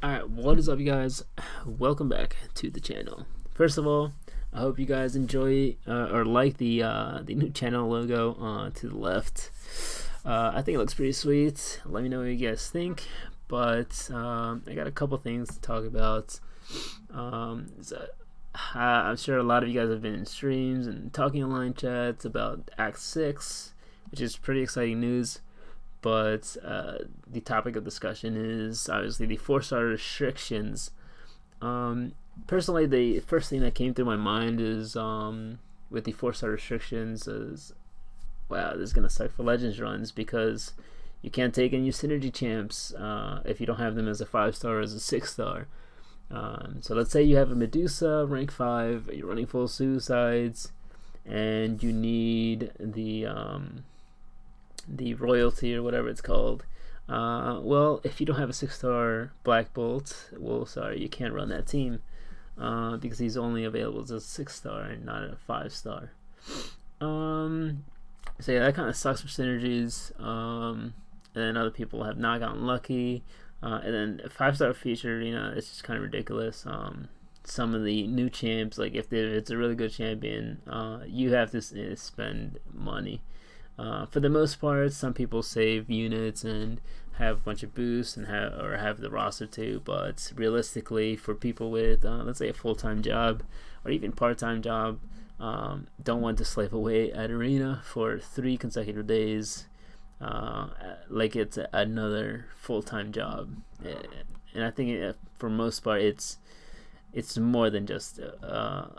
Alright, what is up, you guys? Welcome back to the channel. First of all, I hope you guys enjoy or like the new channel logo to the left. I think it looks pretty sweet. Let me know what you guys think. But I got a couple things to talk about. I'm sure a lot of you guys have been in streams and talking online chats about Act 6, which is pretty exciting news. But the topic of discussion is obviously the 4-star restrictions. Personally, the first thing that came through my mind is with the 4-star restrictions is, wow, this is gonna suck for Legends runs because you can't take any synergy champs if you don't have them as a 5-star or as a 6-star. So let's say you have a Medusa rank 5, you're running full suicides, and you need the royalty or whatever it's called. Well, if you don't have a 6-star Black Bolt, well, sorry, you can't run that team because he's only available as a 6-star and not a 5-star. So yeah, that kind of sucks for synergies. And then other people have not gotten lucky. And then a 5-star feature, it's just kind of ridiculous. Some of the new champs, like if it's a really good champion, you have to spend money. For the most part, some people save units and have a bunch of boosts and have the roster too, but realistically, for people with let's say a full-time job or even part-time job, don't want to slave away at arena for 3 consecutive days like it's another full-time job. And I think for most part it's more than just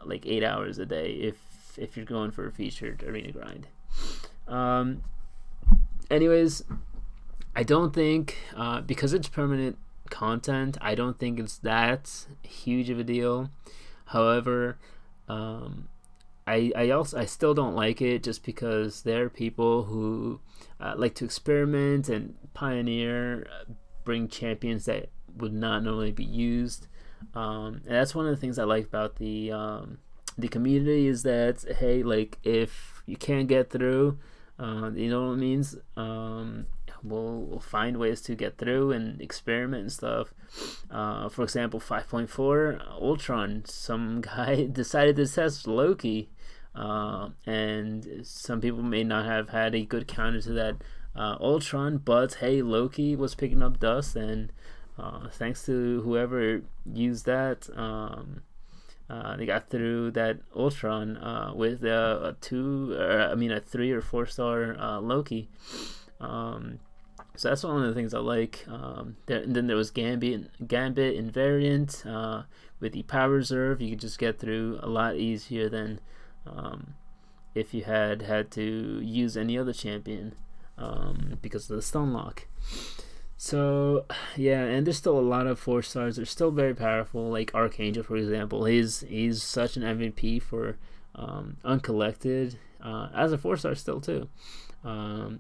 like 8 hours a day if you're going for a featured arena grind. Anyways, I don't think because it's permanent content, I don't think it's that huge of a deal. However, I still don't like it just because there are people who like to experiment and pioneer, bring champions that would not normally be used. And that's one of the things I like about the community is that, hey, like if you can't get through, you know what it means, we'll find ways to get through and experiment and stuff. For example, 5.4 Ultron, some guy decided to test Loki, and some people may not have had a good counter to that Ultron, but hey, Loki was picking up dust, and thanks to whoever used that, they got through that Ultron with a 3 or 4-star Loki. So that's one of the things I like. And then there was Gambit Invariant with the Power Reserve. You could just get through a lot easier than if you had to use any other champion because of the stun lock. So yeah, and there's still a lot of 4-stars. They're still very powerful. Like Archangel, for example, he's such an MVP for uncollected as a 4-star still too.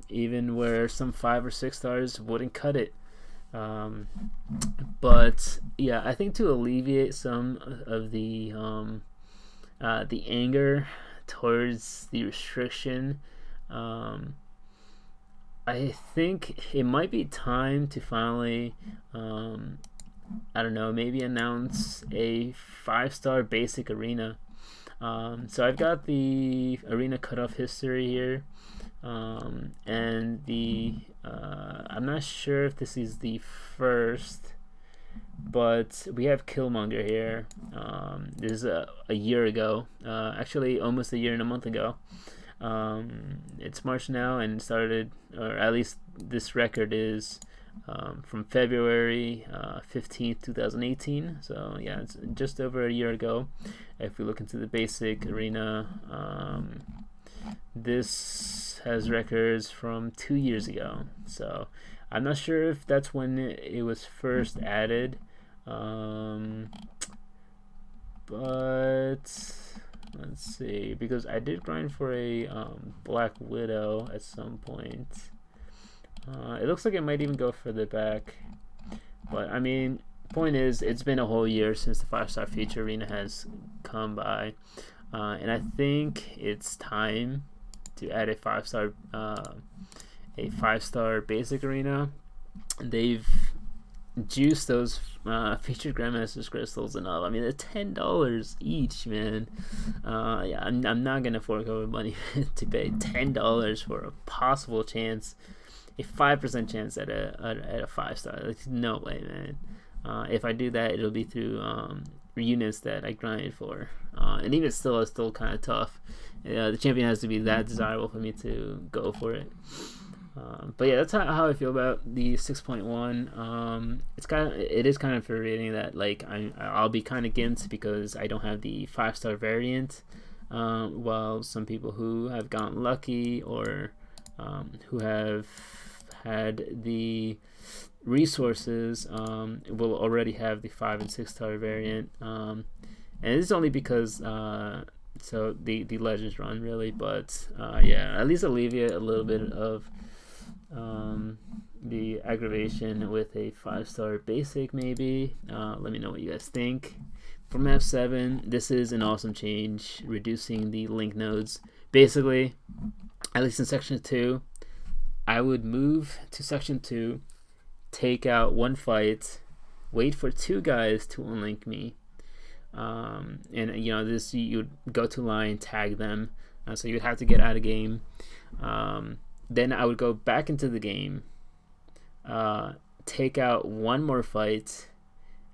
Even where some 5 or 6 stars wouldn't cut it. But yeah, I think to alleviate some of the anger towards the restriction, I think it might be time to finally, I don't know, maybe announce a 5-star basic arena. So I've got the arena cutoff history here, and I'm not sure if this is the first, but we have Killmonger here. This is a year ago, actually almost a year and a month ago. It's March now, and started, or at least this record is from February 15th, 2018. So yeah, it's just over a year ago. If we look into the basic arena, this has records from 2 years ago. So I'm not sure if that's when it was first added, but let's see, because I did grind for a Black Widow at some point. It looks like it might even go further back, but I mean, point is, it's been a whole year since the 5-star feature arena has come by, and I think it's time to add a 5-star basic arena. They've juice those featured Grandmaster's crystals and all. I mean, they're $10 each, man. Yeah, I'm not gonna fork over money to pay $10 for a possible chance, a 5% chance at a 5-star. Like, no way, man. If I do that, it'll be through units that I grinded for, and even still, it's still kind of tough. The champion has to be that desirable for me to go for it. But yeah, that's how I feel about the 6.1. It is kind of infuriating that like I'll be kind of gimped because I don't have the 5-star variant, while some people who have gotten lucky or who have had the resources will already have the 5 and 6-star variant, and it's only because so the legends run really, but yeah, at least alleviate a little bit of the aggravation with a 5-star basic maybe. Let me know what you guys think. For map 7, this is an awesome change, reducing the link nodes. Basically, at least in section 2, I would move to section 2, take out 1 fight, wait for 2 guys to unlink me, and you know, this you'd go to line, tag them, so you'd have to get out of game. Then I would go back into the game, take out 1 more fight,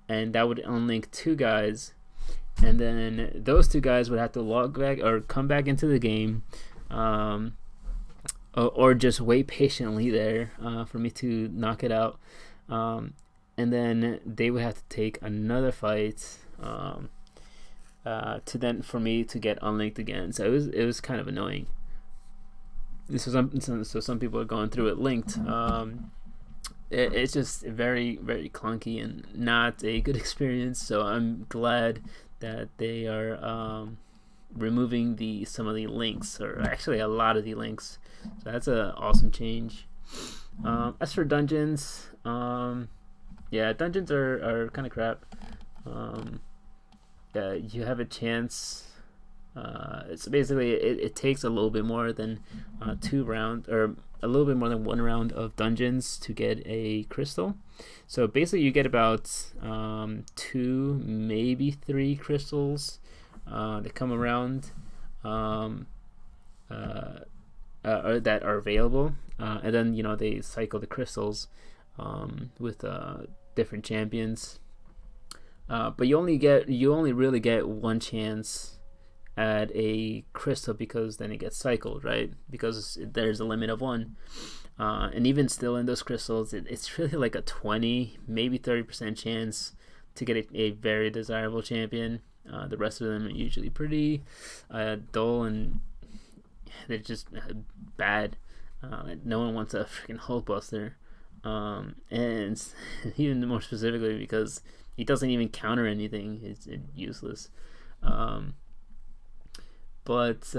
and that would unlink 2 guys, and then those 2 guys would have to log back or come back into the game, or just wait patiently there for me to knock it out, and then they would have to take another fight to then for me to get unlinked again. So it was kind of annoying. So some people are going through it linked. It's just very, very clunky and not a good experience. So I'm glad that they are removing some of the links, or actually a lot of the links. So that's an awesome change. As for dungeons, yeah, dungeons are kind of crap. You have a chance. So basically, it takes a little bit more than 2 rounds, or a little bit more than 1 round of dungeons to get a crystal. So basically, you get about 2, maybe 3 crystals that come around, or that are available, and then you know they cycle the crystals with different champions. But you only really get 1 chance at a crystal, because then it gets cycled, right? Because there's a limit of 1, and even still in those crystals, it's really like a 20, maybe 30% chance to get a very desirable champion. The rest of them are usually pretty dull, and they're just bad. No one wants a freaking Hulkbuster, and even more specifically because he doesn't even counter anything. It's useless. But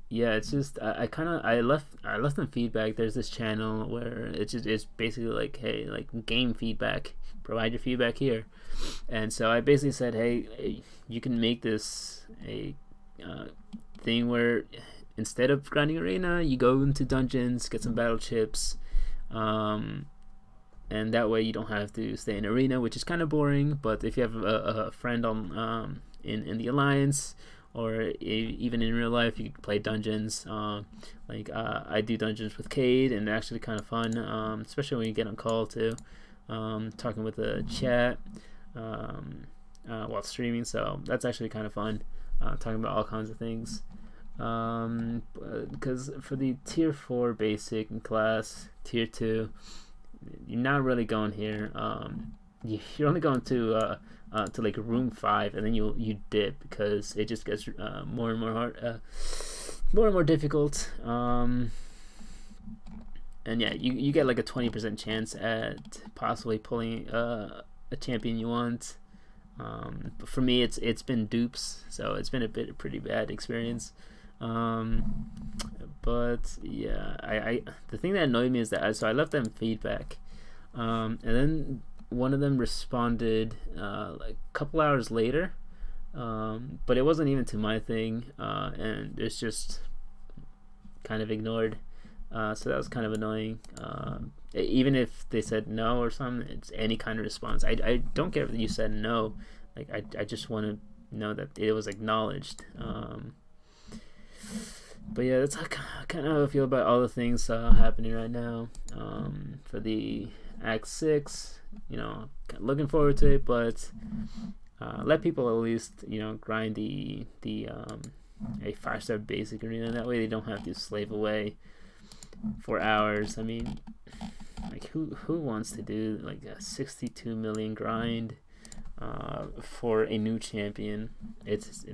yeah, it's just I left them feedback. There's this channel where it's basically like, hey, like game feedback, provide your feedback here. And so I basically said, hey, you can make this a thing where instead of grinding arena, you go into dungeons, get some battle chips, and that way you don't have to stay in arena, which is kind of boring. But if you have a friend on in the alliance, or even in real life, you can play dungeons. I do dungeons with Cade, and they're actually kind of fun, especially when you get on call too, talking with the chat while streaming. So that's actually kind of fun, talking about all kinds of things. Because for the tier 4 basic and class, tier 2, you're not really going here. You're only going to like room 5, and then you dip, because it just gets more and more hard, more and more difficult. And yeah, you get like a 20% chance at possibly pulling a champion you want. But for me, it's been dupes, so it's been a pretty bad experience. But yeah, the thing that annoyed me is that I left them feedback, and then one of them responded like a couple hours later, but it wasn't even to my thing, and it's just kind of ignored. So that was kind of annoying. Even if they said no or something, it's any kind of response. I don't care if you said no. Like I just want to know that it was acknowledged. But yeah, that's kind of how I feel about all the things happening right now. For the Act 6, you know, looking forward to it, but let people at least, you know, grind a 5-star basic arena. That way they don't have to slave away for hours. I mean, like who wants to do like a 62 million grind for a new champion? It's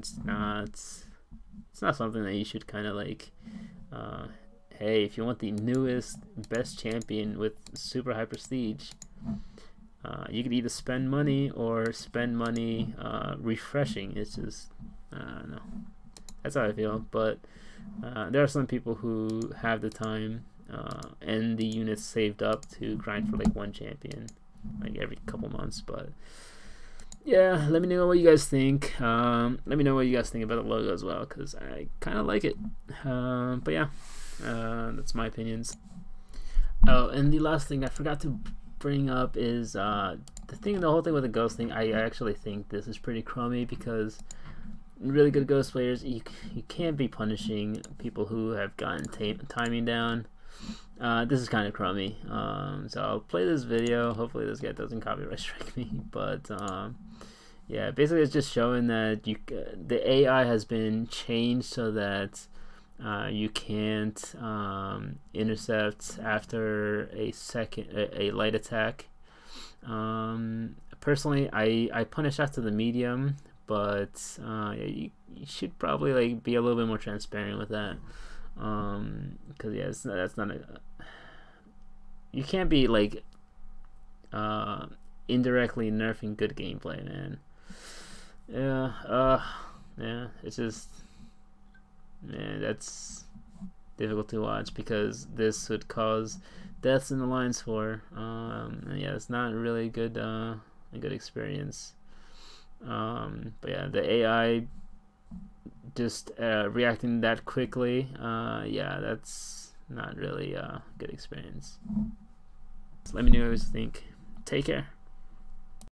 not something that you should kind of like. Hey, if you want the newest best champion with super high prestige, you could either spend money or spend money refreshing. It's just I don't know. That's how I feel. But there are some people who have the time and the units saved up to grind for like one champion like every couple months. But yeah, let me know what you guys think. Let me know what you guys think about the logo as well, because I kind of like it. But yeah, that's my opinions. Oh, and the last thing I forgot to bring up is the whole thing with the ghost thing. I actually think this is pretty crummy, because really good ghost players, you can't be punishing people who have gotten timing down. This is kind of crummy. So I'll play this video. Hopefully this guy doesn't copyright strike me. But yeah, basically it's just showing that the AI has been changed so that you can't intercept after a light attack. Personally, I punish after the medium, but you should probably like be a little bit more transparent with that. Because yeah, that's not you can't be like indirectly nerfing good gameplay, man. Yeah, it's just, man, that's difficult to watch, because this would cause deaths in the Alliance War. Yeah, it's not really good a good experience. But yeah, the AI just reacting that quickly, yeah, that's not really a good experience. So let me know what you think. Take care.